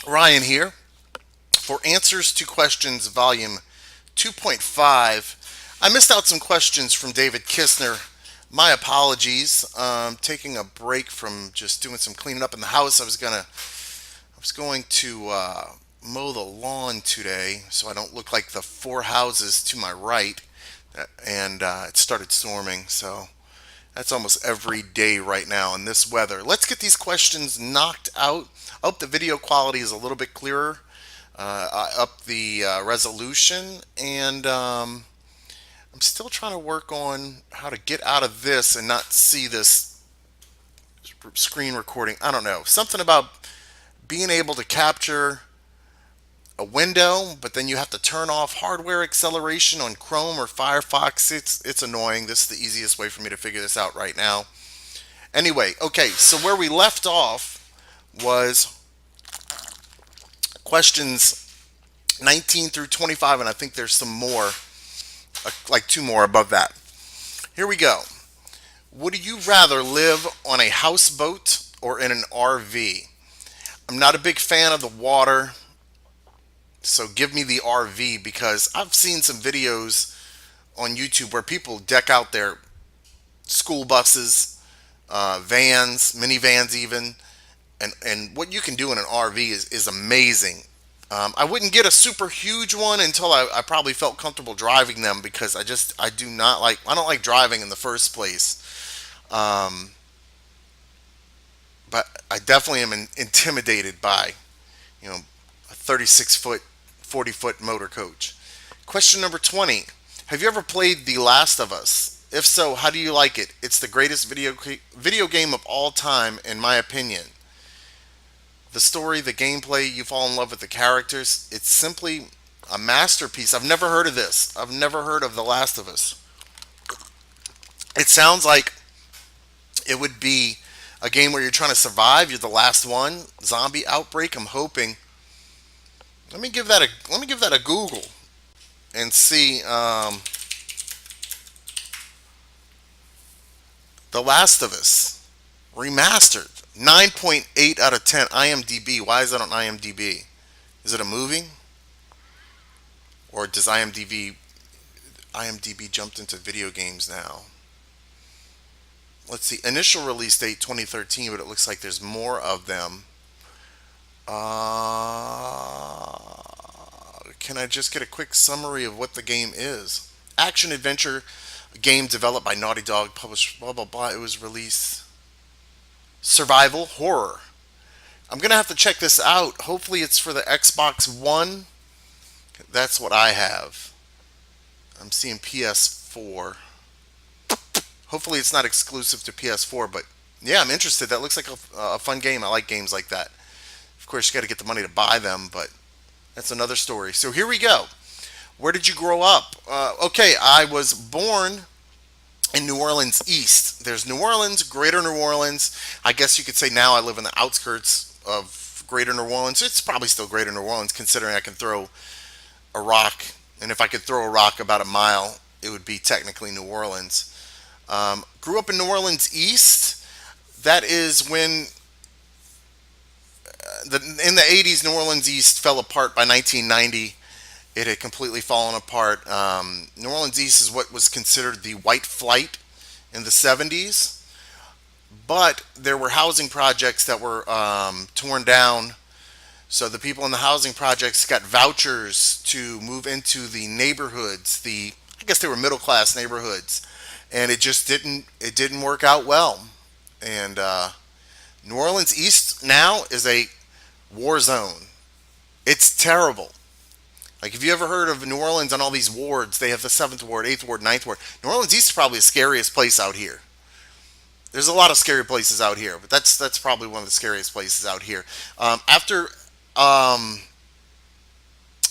Ryan here for Answers to Questions, Volume 2.5. I missed out some questions from David Kistner. My apologies. Taking a break from just doing some cleaning up in the house. I was going to mow the lawn today, so I don't look like the four houses to my right. And it started storming, so that's almost every day right now in this weather. Let's get these questions knocked out. I hope the video quality is a little bit clearer. I upped the resolution, and I'm still trying to work on how to get out of this and not see this screen recording. I don't know. Something about being able to capture a window, but then you have to turn off hardware acceleration on Chrome or Firefox. It's annoying. This is the easiest way for me to figure this out right now. Anyway, okay, so where we left off was questions 19 through 25, and I think there's some more, like two more above that. Here we go. Would you rather live on a houseboat or in an RV? I'm not a big fan of the water, so give me the RV because I've seen some videos on YouTube where people deck out their school buses, vans, minivans even, and what you can do in an RV is amazing. I wouldn't get a super huge one until I probably felt comfortable driving them because I don't like driving in the first place. Um, but I definitely am intimidated by a 36-foot, 40-foot motor coach. Question number 20. Have you ever played The Last of Us? If so, how do you like it? It's the greatest video game of all time, in my opinion. The story, the gameplay, you fall in love with the characters. It's simply a masterpiece. I've never heard of this. I've never heard of The Last of Us. It sounds like it would be a game where you're trying to survive. You're the last one. Zombie outbreak. I'm hoping. Let me give that a Google and see. The Last of Us remastered. 9.8 out of 10 IMDb. Why is that on IMDb? Is it a movie? Or does IMDb jumped into video games now? Let's see. Initial release date 2013, but it looks like there's more of them. Can I just get a quick summary of what the game is? Action adventure game developed by Naughty Dog, published blah blah blah. It was released. Survival horror. I'm gonna have to check this out. Hopefully, it's for the Xbox One. That's what I have. I'm seeing PS4. Hopefully, it's not exclusive to PS4, but yeah, I'm interested. That looks like a fun game. I like games like that. Of course, you got to get the money to buy them, but that's another story. So here we go. Where did you grow up? Okay, I was born in New Orleans East. There's New Orleans, Greater New Orleans. I guess you could say now I live in the outskirts of Greater New Orleans. It's probably still Greater New Orleans, considering I can throw a rock, and if I could throw a rock about a mile, it would be technically New Orleans. Grew up in New Orleans East. That is when in the 80s, New Orleans East fell apart by 1990. It had completely fallen apart. New Orleans East is what was considered the white flight in the 70s. But there were housing projects that were torn down. So the people in the housing projects got vouchers to move into the neighborhoods. I guess they were middle class neighborhoods, and it didn't work out well. And New Orleans East now is a war zone. It's terrible. Like, if you ever heard of New Orleans on all these wards, they have the 7th Ward, 8th Ward, 9th Ward. New Orleans East is probably the scariest place out here. There's a lot of scary places out here, but that's probably one of the scariest places out here. After um,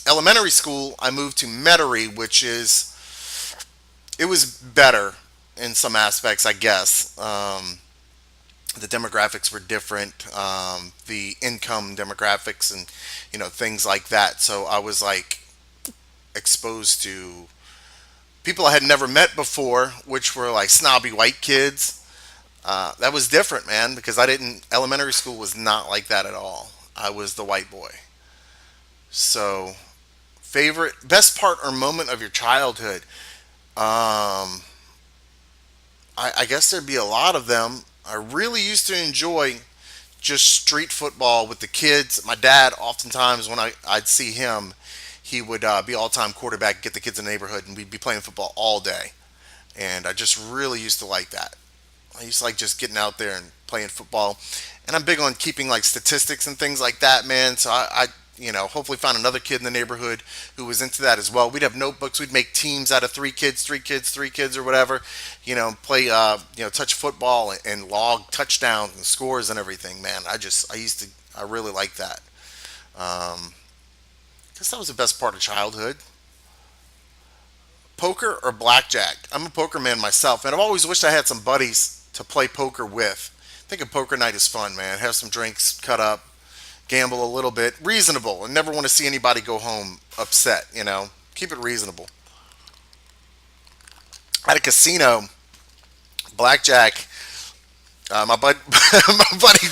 elementary school, I moved to Metairie, it was better in some aspects, I guess. The demographics were different, the income demographics, and things like that. So I was like exposed to people I had never met before, which were like snobby white kids. That was different, man, because I didn't. Elementary school was not like that at all. I was the white boy. So, favorite, best part or moment of your childhood? Um, I guess there'd be a lot of them. I really used to enjoy just street football with the kids. My dad, oftentimes, when I'd see him, he would be all time quarterback, get the kids in the neighborhood, and we'd be playing football all day. And I just really used to like that. I used to like just getting out there and playing football. And I'm big on keeping like statistics and things like that, man. So hopefully find another kid in the neighborhood who was into that as well. We'd have notebooks. We'd make teams out of three kids, three kids, three kids, or whatever. Play, touch football and log touchdowns and scores and everything, man. I really like that. Um, guess that was the best part of childhood. Poker or blackjack? I'm a poker man myself, and I've always wished I had some buddies to play poker with. I think a poker night is fun, man. Have some drinks, cut up, gamble a little bit, reasonable, and never want to see anybody go home upset. Keep it reasonable. At a casino, blackjack. My buddy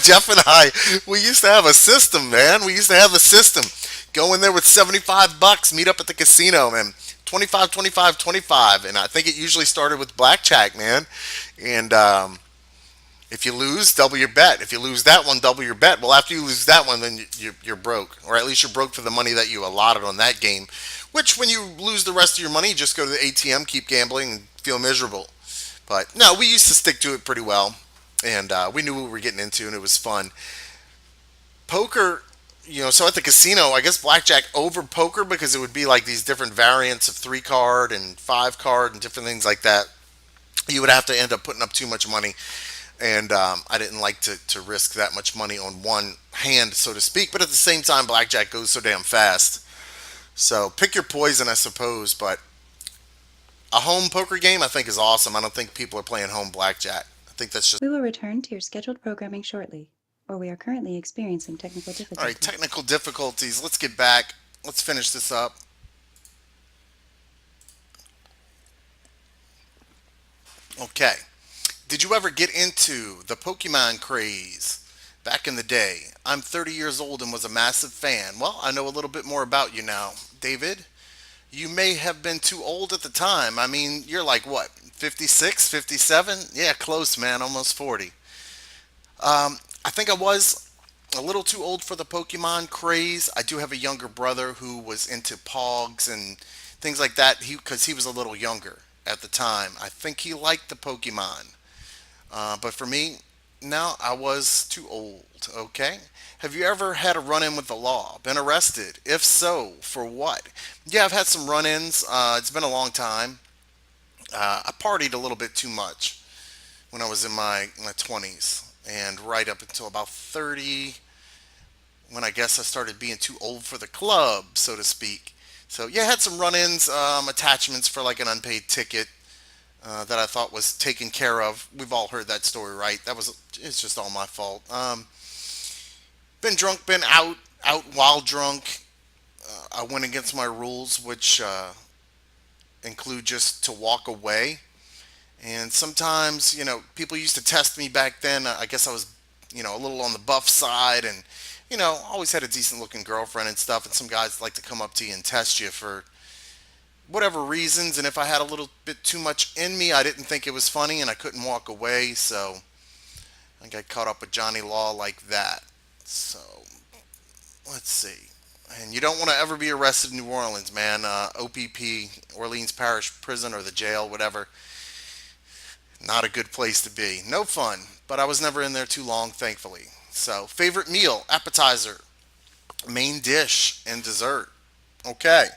Jeff and I, we used to have a system, man. We used to have a system. Go in there with $75, meet up at the casino, man. 25, 25, 25, and I think it usually started with blackjack, man. And if you lose, double your bet. If you lose that one, double your bet. Well, after you lose that one, then you're broke, or at least you're broke for the money that you allotted on that game. Which, when you lose the rest of your money, you just go to the ATM, keep gambling, and feel miserable. But no, we used to stick to it pretty well, and we knew what we were getting into, and it was fun. Poker, so at the casino, I guess blackjack over poker because it would be like these different variants of three card and five card and different things like that. You would have to end up putting up too much money, and I didn't like to risk that much money on one hand, so to speak. But at the same time, blackjack goes so damn fast. So pick your poison, I suppose. But a home poker game, I think, is awesome. I don't think people are playing home blackjack. I think that's just We will return to your scheduled programming shortly, or we are currently experiencing technical all right. difficulties. Technical difficulties. Let's get back. Let's finish this up. Okay. Did you ever get into the Pokemon craze back in the day? I'm 30 years old and was a massive fan. Well, I know a little bit more about you now. David, you may have been too old at the time. I mean, you're like what, 56, 57? Yeah, close, man, almost 40. I think I was a little too old for the Pokemon craze. I do have a younger brother who was into Pogs and things like that. Because he was a little younger at the time. I think he liked the Pokemon. But for me, no, I was too old. Okay. Have you ever had a run in with the law? Been arrested? If so, for what? Yeah, I've had some run ins. It's been a long time. I partied a little bit too much when I was in my 20s and right up until about 30, when I guess I started being too old for the club, so to speak. So, yeah, I had some run ins, attachments for like an unpaid ticket that I thought was taken care of. We've all heard that story, right? It's just all my fault. Been drunk, been out while drunk. I went against my rules, which include just to walk away. And sometimes, people used to test me back then. I guess I was, a little on the buff side, and always had a decent looking girlfriend and stuff. And some guys like to come up to you and test you for whatever reasons. And if I had a little bit too much in me, I didn't think it was funny, and I couldn't walk away. So I got caught up with Johnny Law like that. So let's see. And you don't want to ever be arrested in New Orleans, man. OPP, Orleans Parish Prison, or the jail, whatever. Not a good place to be. No fun. But I was never in there too long, thankfully. So, favorite meal, appetizer, main dish, and dessert. Okay.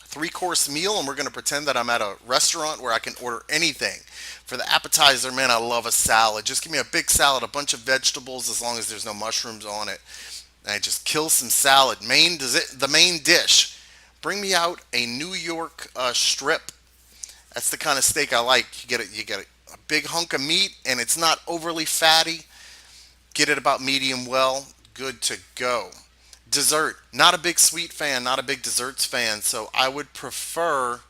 Three-course meal, and we're going to pretend that I'm at a restaurant where I can order anything. For the appetizer, man, I love a salad. Just give me a big salad, a bunch of vegetables, as long as there's no mushrooms on it. And I just kill some salad. The main dish. Bring me out a New York strip. That's the kind of steak I like. You get a big hunk of meat, and it's not overly fatty. Get it about medium well. Good to go. Dessert. Not a big sweet fan. Not a big desserts fan. So I would prefer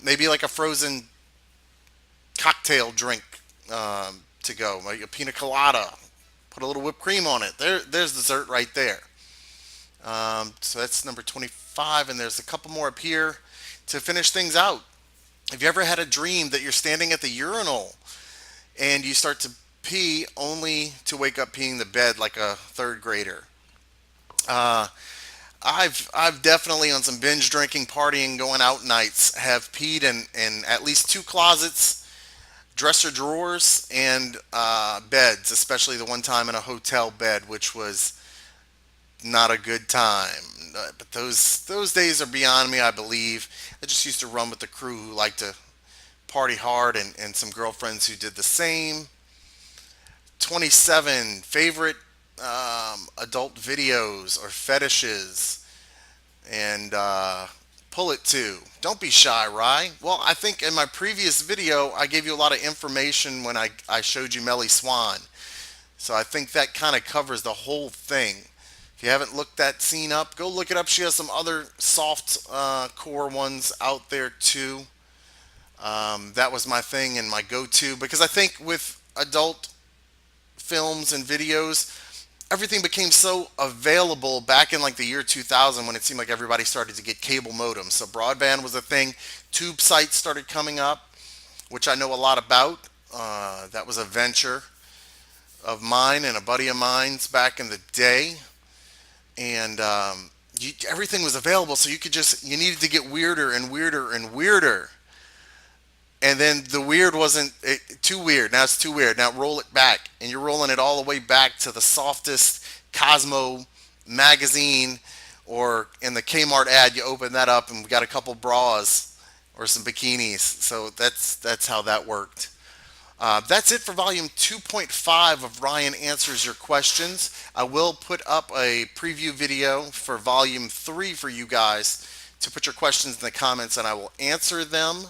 maybe like a frozen cocktail drink to go, like a pina colada. Put a little whipped cream on it. There's dessert right there. So that's number 25, and there's a couple more up here to finish things out. Have you ever had a dream that you're standing at the urinal and you start to pee only to wake up peeing the bed like a third grader? Uh, I've definitely on some binge drinking, partying, going out nights have peed in at least two closets, dresser drawers, and beds. Especially the one time in a hotel bed, which was not a good time. But those days are beyond me. I believe I just used to run with the crew who liked to party hard, and some girlfriends who did the same. 27 favorite adult videos or fetishes, and pull it too. Don't be shy, Rye. Well, I think in my previous video I gave you a lot of information when I showed you Melly Swan. So I think that kind of covers the whole thing. If you haven't looked that scene up, go look it up. She has some other soft core ones out there too. That was my thing and my go-to because I think with adult films and videos, everything became so available back in like the year 2000 when it seemed like everybody started to get cable modems. So broadband was a thing. Tube sites started coming up, which I know a lot about. That was a venture of mine and a buddy of mine's back in the day. And everything was available, so you needed to get weirder and weirder and weirder. And then the weird wasn't too weird. Now it's too weird. Now roll it back, and you're rolling it all the way back to the softest Cosmo magazine, or in the Kmart ad, you open that up and we got a couple bras or some bikinis. So that's how that worked. That's it for volume 2.5 of Ryan Answers Your Questions. I will put up a preview video for volume 3 for you guys to put your questions in the comments, and I will answer them.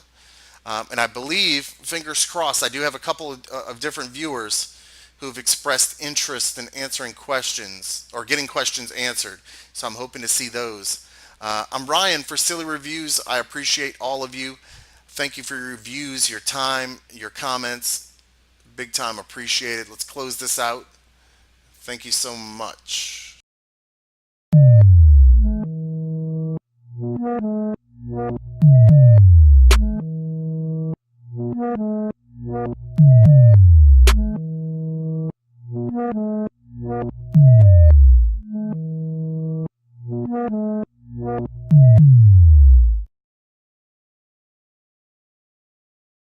And I believe, fingers crossed, I do have a couple of different viewers who've expressed interest in answering questions or getting questions answered. So I'm hoping to see those. I'm Ryan for Silly Reviews. I appreciate all of you. Thank you for your reviews, your time, your comments. Big time appreciated. Let's close this out. Thank you so much.